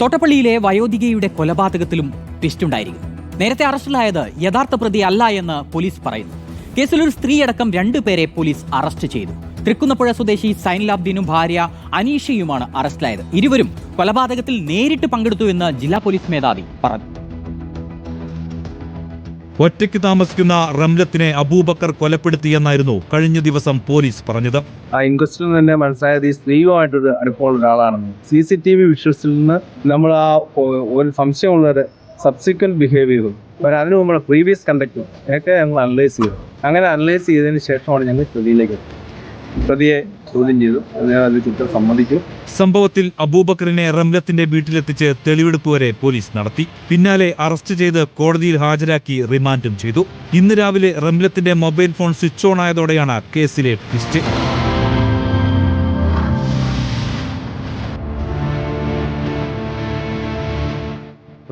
തോട്ടപ്പള്ളിയിലെ വയോധികയുടെ കൊലപാതകത്തിലും ട്വിസ്റ്റുണ്ടായിരിക്കുന്നു. നേരത്തെ അറസ്റ്റിലായത് യഥാർത്ഥ പ്രതി അല്ല എന്ന് പോലീസ് പറയുന്നു. കേസിൽ ഒരു സ്ത്രീയടക്കം 2 പേരെ പോലീസ് അറസ്റ്റ് ചെയ്തു. തൃക്കുന്നപ്പുഴ സ്വദേശി സൈനുലാബ്ദീനും ഭാര്യ അനീഷയുമാണ് അറസ്റ്റിലായത്. ഇരുവരും കൊലപാതകത്തിൽ നേരിട്ട് പങ്കെടുത്തുവെന്ന് ജില്ലാ പോലീസ് മേധാവി പറഞ്ഞു. ഒറ്റയ്ക്ക് താമസിക്കുന്ന റംലത്തിനെ അബൂബക്കർ കൊലപ്പെടുത്തിയെന്നായിരുന്നു കഴിഞ്ഞ ദിവസം പോലീസ് പറഞ്ഞത്. ആ ഇൻക്വസ്റ്റിൽ തന്നെ മനസ്സിലായത് ഈ സ്ത്രീയുമായിട്ടൊരു അടുപ്പമുള്ള ഒരാളാണെന്ന്. CCTV വിഷ്വൽസിൽ നിന്ന് നമ്മൾ ഒരു സംശയമുള്ളവരെ സബ്സിക്വന്റ് ബിഹേവിയറും അതിനു മുമ്പ് പ്രീവിയസ് കണ്ടക്റ്റും ഒക്കെ ഞങ്ങൾ അനലൈസ് ചെയ്തു. അങ്ങനെ അനലൈസ് ചെയ്തതിന് ശേഷമാണ് ഞങ്ങൾ പ്രതിയെ ചോദ്യം ചെയ്തു. അതിന് കുറ്റം സമ്മതിച്ചു. സംഭവത്തിൽ അബൂബക്കറിനെ റംലത്തിന്റെ വീട്ടിലെത്തിച്ച് തെളിവെടുപ്പ് വരെ പോലീസ് നടത്തി. പിന്നാലെ അറസ്റ്റ് ചെയ്ത് കോടതിയിൽ ഹാജരാക്കി റിമാൻഡും ചെയ്തു. ഇന്ന് രാവിലെ റംലത്തിന്റെ മൊബൈൽ ഫോൺ സ്വിച്ച് ഓൺ ആയതോടെയാണ് കേസിലെ ട്വിസ്റ്റ്.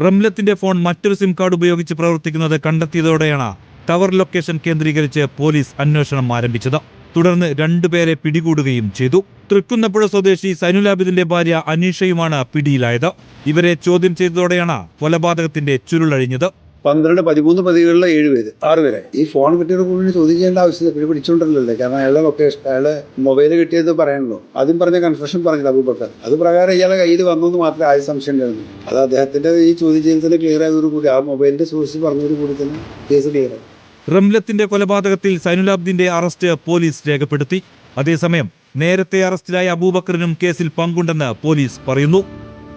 റംലത്തിന്റെ ഫോൺ മറ്റൊരു സിം കാർഡ് ഉപയോഗിച്ച് പ്രവർത്തിക്കുന്നത് കണ്ടെത്തിയതോടെയാണ് ടവർ ലൊക്കേഷൻ കേന്ദ്രീകരിച്ച് പോലീസ് അന്വേഷണം ആരംഭിച്ചത്. തുടർന്ന് 2 പേരെ പിടികൂടുകയും ചെയ്തു. തൃക്കുന്നപ്പുഴ സ്വദേശി സൈനുലാബ്ദീന്റെ ഭാര്യ അനീഷയുമാണ് പിടിയിലായത്. ഇവരെ ചോദ്യം ചെയ്തതോടെയാണ് കൊലപാതകത്തിന്റെ ചുരുളഴിഞ്ഞത്. 12, 13 പ്രതികളിലെ 7 പേര്, 6 പേരെ ഈ ഫോൺ കിട്ടിയത് കൂടുതൽ ചോദ്യം ചെയ്യേണ്ട ആവശ്യമില്ല. പിടിച്ചോണ്ടല്ലേ, കാരണം അയാളുടെ ലൊക്കേഷൻ, അയാളെ മൊബൈൽ കിട്ടിയത് പറയാനുള്ളൂ. ആദ്യം പറഞ്ഞ കൺഫെഷൻ പറഞ്ഞില്ല അബൂബക്കർ. അത് പ്രകാരം ഇയാളെ കയ്യിൽ വന്നതെന്ന് മാത്രമേ ആദ്യ സംശയം ഉണ്ടായിരുന്നു. അത് അദ്ദേഹത്തിന്റെ ഈ ചോദ്യം ചെയ്യൽ ക്ലിയർ ആയതോടുകൂടി, ആ മൊബൈലിന്റെ സോഴ്സ് പറഞ്ഞതോടുകൂടി തന്നെ കേസ് ക്ലിയർ ആയി. റംലത്തിന്റെ കൊലപാതകത്തിൽ സൈനുലാബ്ദീന്റെ അറസ്റ്റ് പോലീസ് രേഖപ്പെടുത്തി. അതേസമയം നേരത്തെ അറസ്റ്റിലായ അബൂബക്കറിനും കേസിൽ പങ്കുണ്ടെന്ന് പോലീസ് പറയുന്നു.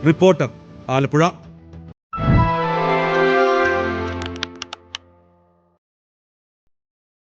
റിപ്പോർട്ടർ, ആലപ്പുഴ.